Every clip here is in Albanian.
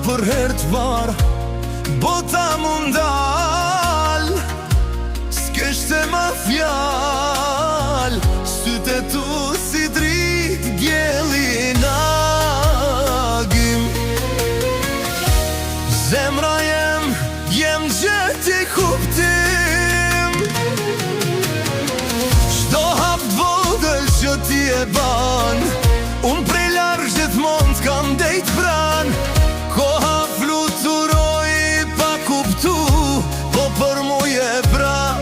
Për her të var, bota mundal, s'keshte ma fjal, syte tu si drit gjeli nagim. Zemra jem gjeti kuptim, shdo hap vogël që ti e ban, unë prej larg gjithmon t'kam dejt pran. Koha fluturoj pa kuptu, po për mu je prap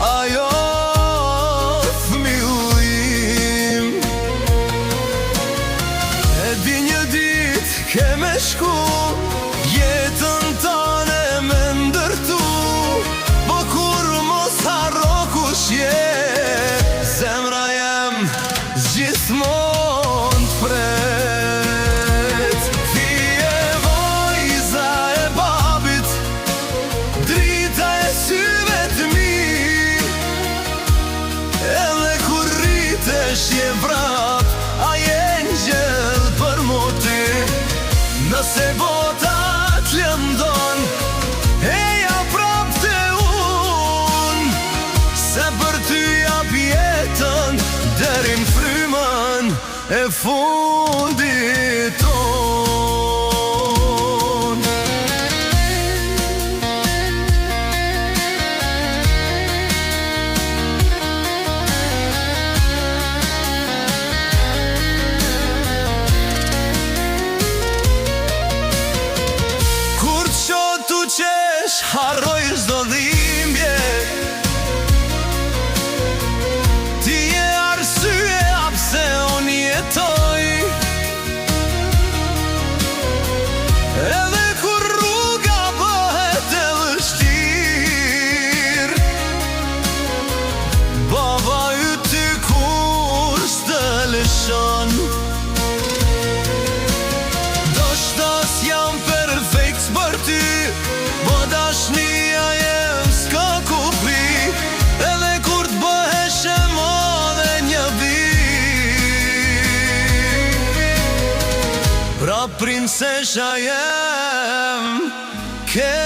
ajo fmilim. E di një dit ke me shku, jetën tane me ndërtu, po kur mos harro kush je, zemra jem gjithmon t'pret. Je vrap, a je njëll për mu ty, nëse bota t'lëndon, e ja prap të unë, se për ty jap jetën, deri n'frymën e fundit ton. Harroj zdo dhimbje, ti je arsye apse unë jetoj, edhe kur rruga bëhet e vështir, baba yti kur s'të lëshon. Do shta s'jam perfekt s'bër ty, po dashnia jem s'ka kupli, edhe kur t'bëhesh e madhe një vit, pra princesha jem ke